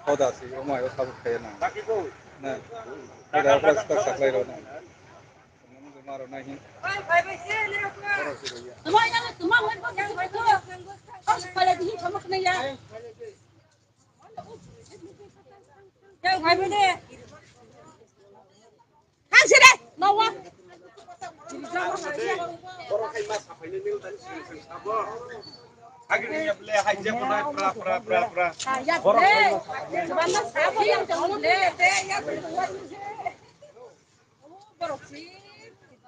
Odasi, omayo sabu kaya na. Na. Oda apras tak saklay ro na. Maro nahi.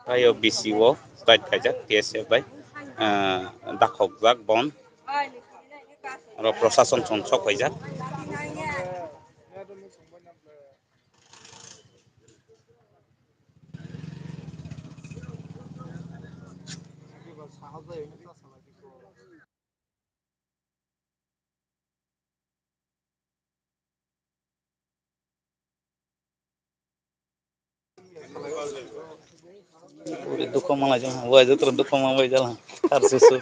Rayo BCO start kajak TSF by dakhok jak bon ro prosason sonsok kajak duko mala jang wa jotro duko mala jala tar susu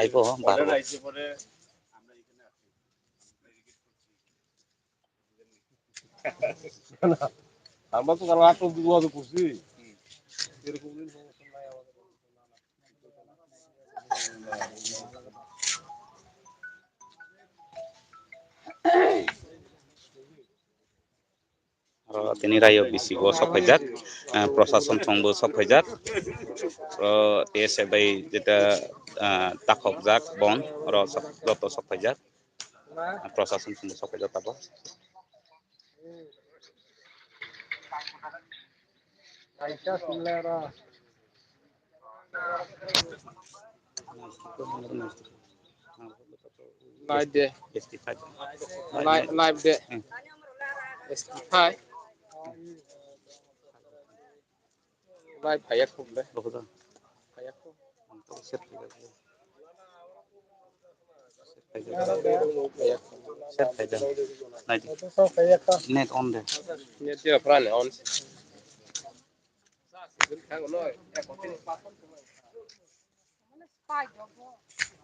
aibo bar আমরা তো কারো আটক দিব তো করছি এরকম দিন সমস্যা নাই তিনি rayo BCO sok kajak prosason songbo sok kajak ro TSF by যেটা dakhok jak bon ro loto sok kajak prosason songbo sok kajak tabo আইসা শুনলেরা লাইভ দে লাইভ দে এসটিফাই লাইভ ভাইয়া খুবলে ভাইয়া খুব net on there নিয়ে দিয়ে প্রাণ অন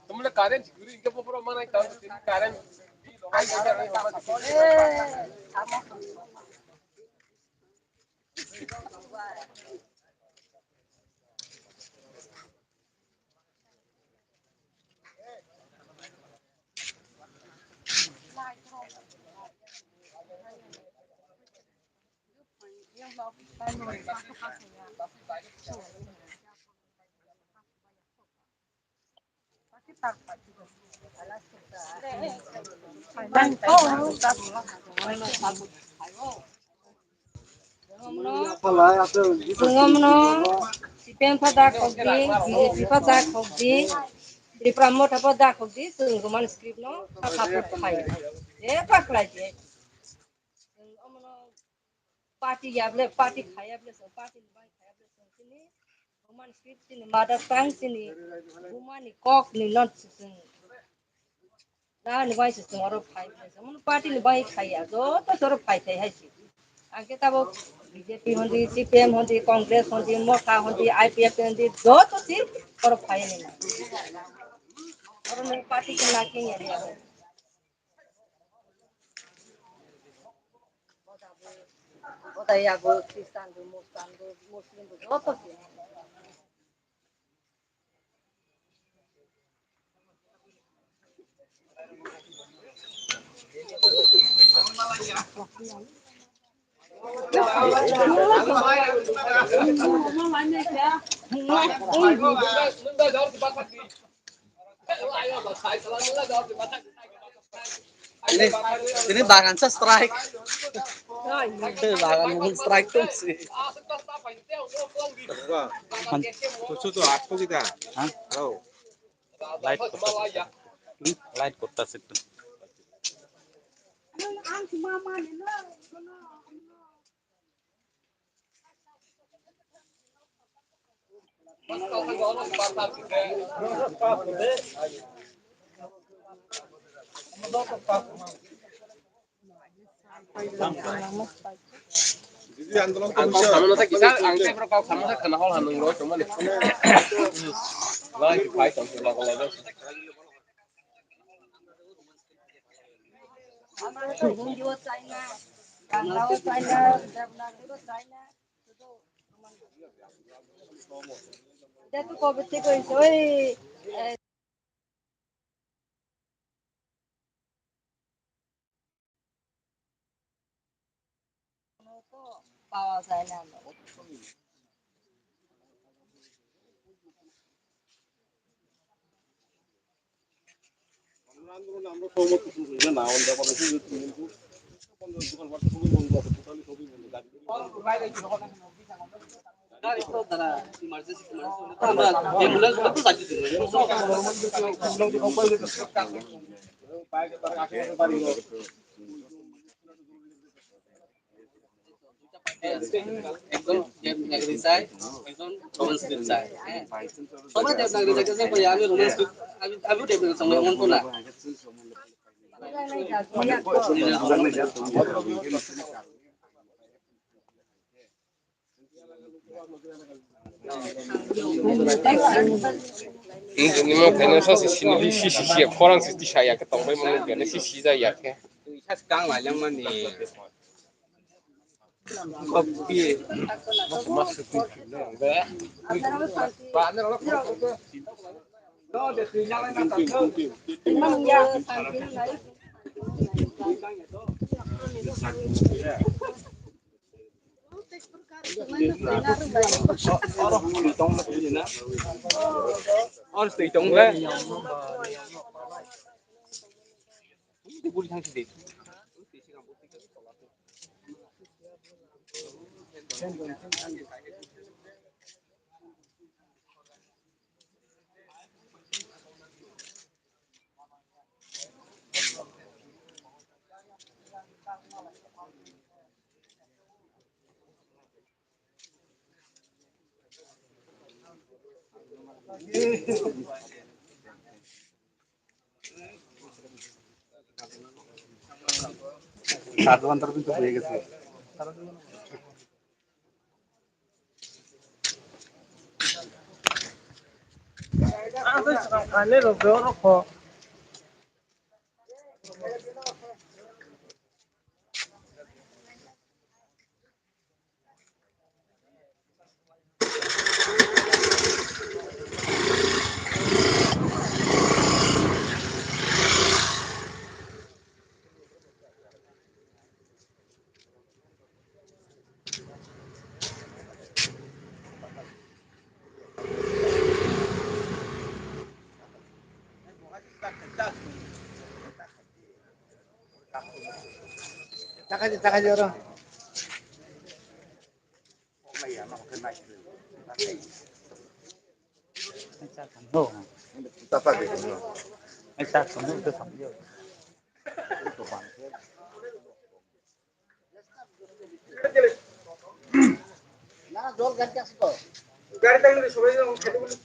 তোমরা কারেন্ট গুরি ইনকে পপর মানাই তাও current Sungomno, sipen pada kogdi, BJP pada kogdi, di pramot apa dah kogdi, sungguman skrip no, kaput khai. Pak lagi. Sungomno, parti yable, parti khayable, parti bai khayable sini, sungguman skrip sini, mother tongue sini, gumani kok ni not sini. Nah, ni bai sini orang khai. Sungguman parti ni bai khaya, so orang khai hai sih. आगे तब BJP होती CPM होती कांग्रेस होती मोटा होती IPF होती जो तो थी और फाइन नहीं और मेरी पार्टी के नाके ये बताइए आपको क्रिश्चियन को मुस्लिम को जो तो थी Ini bagan sa strike. Bagan mo strike to si. Kuchu to aatko kita. Hello. light korta sikta Jadi andalan ko bisa. Kamu nasa kita angke pero kau kamu sa kana hol hanung lo cuma ni. Lagi fight on la kola. হিন্দিও চাই না, বাংলাও চাই না, দেবনাগরীও চাই না, শুধু এটা তো কবে থেকে হয়েছে ওই তো পাওয়া যায় না আমরা। আন্দোলন আমরা সহমত শুরু করি না আমাদের ব্যাপারে কিন্তু দোকান বাড়ি সবই বন্ধ আছে টোটালি সবই বন্ধ গাড়ি তারা ইমার্জেন্সি আমরা অ্যাম্বুলেন্স তো সাজিয়ে দিল বাইরে তার আশেপাশে বাড়ি একজন দেবনাগরী চাই একজন রোমান স্ক্রিপ্ট চাই হ্যাঁ সবাই দেবনাগরী চাইতেছে ভাই আমি রোমান স্ক্রিপ্ট আমিও দেবনাগরী চাই এমন তো না ni mo pene sa si sinili si korang si saya ke tong bai mo gane si za ya ke sa kang la yang mani kopi mas ki be ba ne lo ko no de si na na ta ko শান্তি নাই और सही तंग है बुरी थांग से সাধুবান্তর কিন্তু হয়ে গেছে টাকা দিয়ে ওরা না জল গাড়ি আসে তো গাড়ি থাকলে সবাই খেতে বলি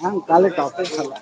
ang kali tapo khala.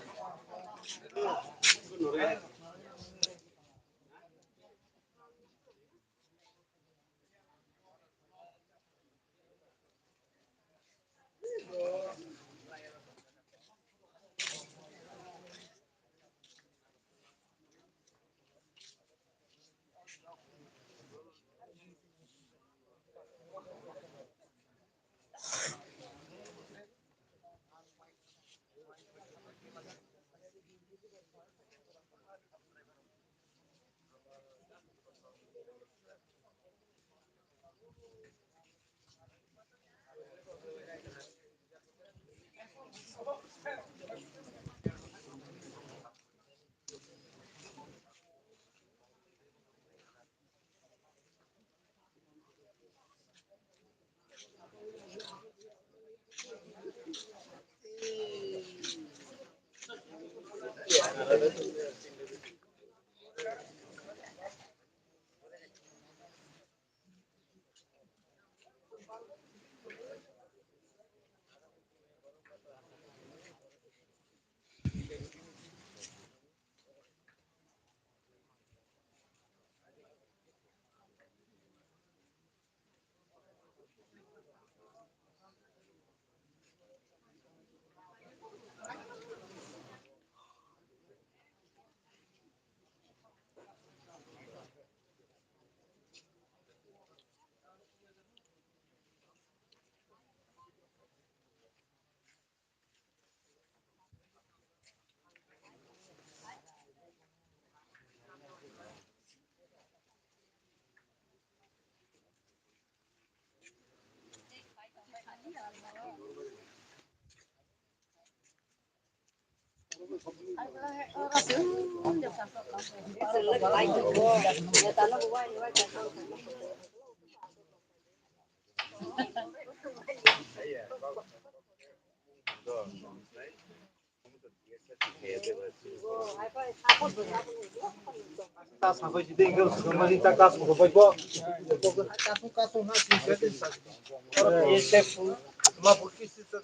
Ta sa ko jide ingel sumari ta kas ko boibo. Kasu na ki se. Este ma porque se ta.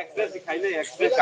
Express दिखाई दे express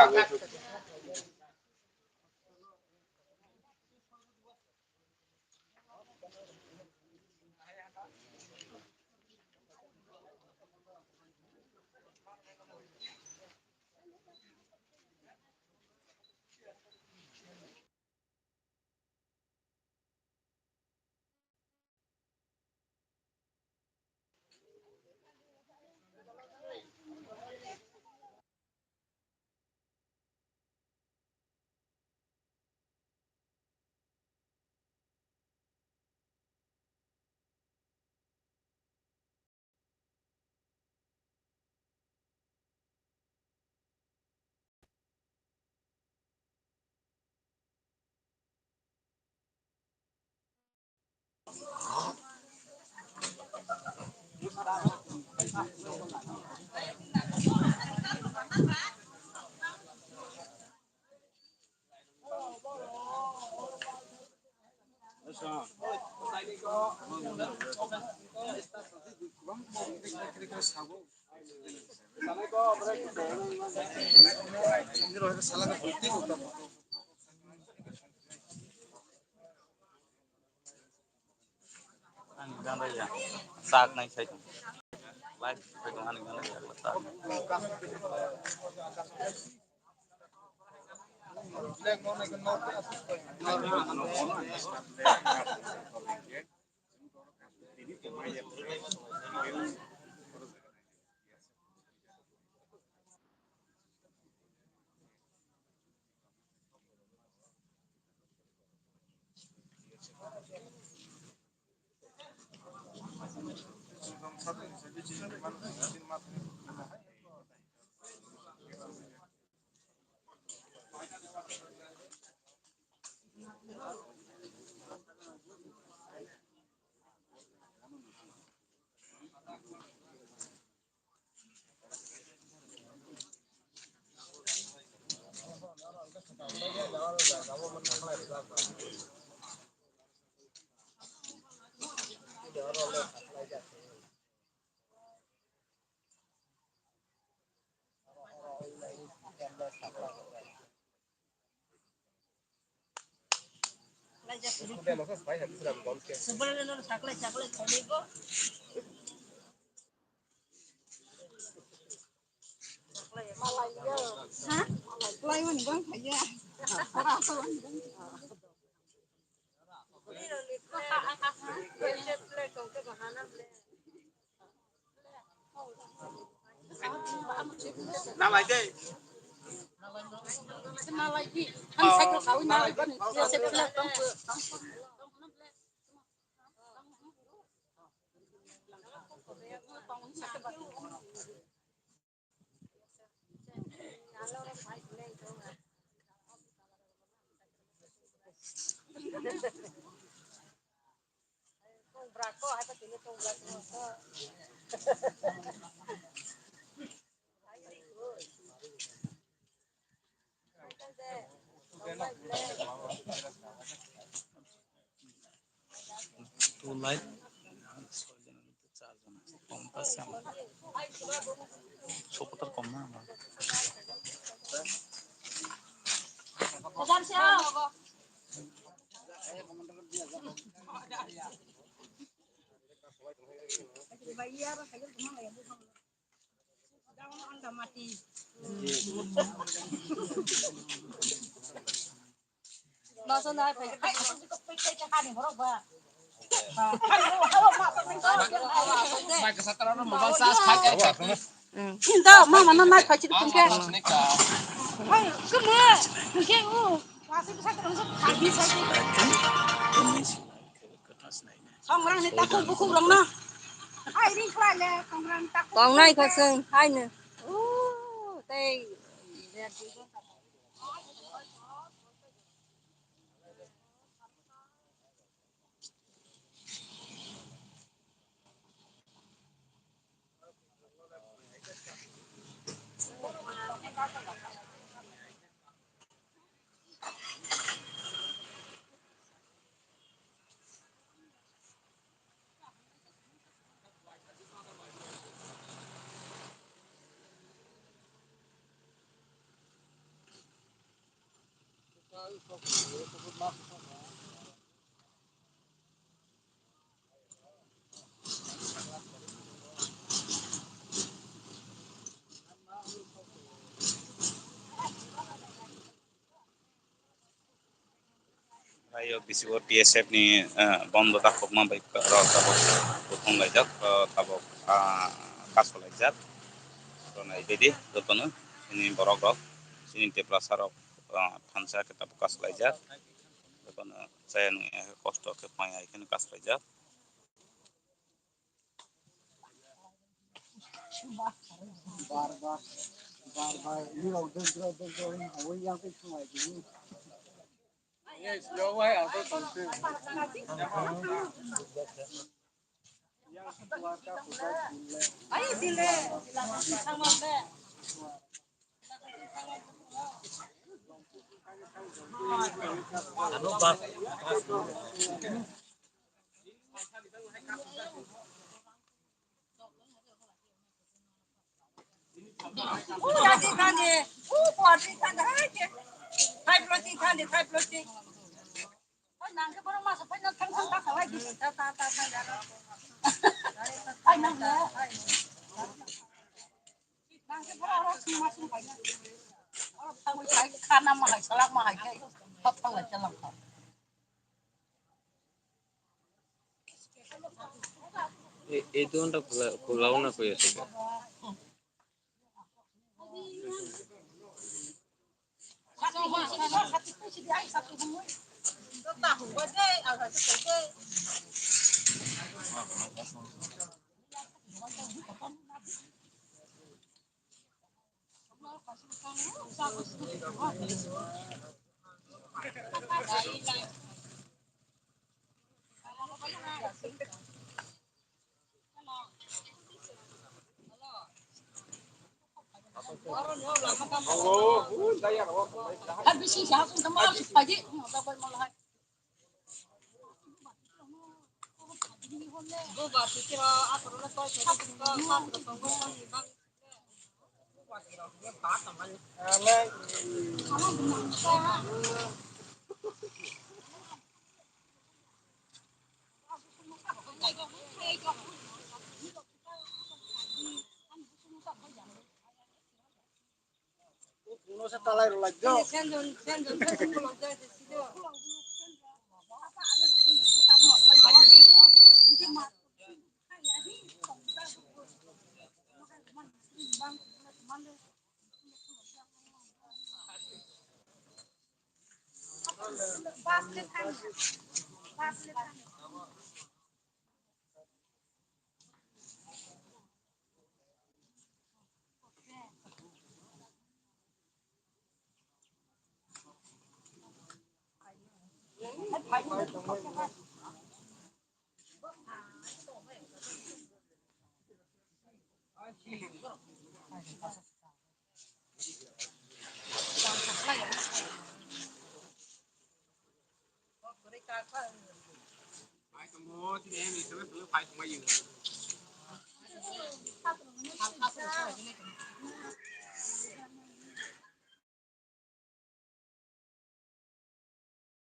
Saat naik saya live pegangan dengan letak. Sebenarnya sakle kali go. Hah? Malay man bang aja. Nama aja. Malay di. Kan saya kawin malay kan. Dia sebelah tong. Brako apa ini tong brako. Two light. Kompas yang super komna. Kejar siapa? Bayar saya kemana ya bu? Jangan anda mati. Masa nak pergi? Pergi ke hari berapa? Mai kesataran membahas pakai cek. Cinta, mama naik kaji pungke. Hai, kemana? Pungke, masih bisa terus habis saja. Orang ni takut buku orang na. Hai, ni kelale, orang takut. Orang naik kaseng, hai ni. Teh. Rayo bisigo PSF ni bondo takok ma baik ro tabok potong lajak tabok kaso lajak rona ibedi dotono ini borok rok sini teplasarok thansa ke tabok kas lajak dotono saya nu kosto ke paya ikan kas lajak bar ini lo deng ini yang itu lagi. Yes, yo way atau Ayo sile, silakan sama Mbak. Jadi kan deh, buat ikan aja. Hai plastik kan deh, hai plastik. Oh, nanti baru masuk banyak tanggung tak lagi. Tata. Hai nangga. Nanti baru orang semua banyak. Orang tahu saya karena mahal, salah mahal kayak. Apa nggak jalan? Itu untuk pulau apa ya sih? Habis sih aku kemarin pagi mau dapat malah. Gue baru kira apa dulu kau jadi ke tonggongan di bang. Sendun pulau dari situ.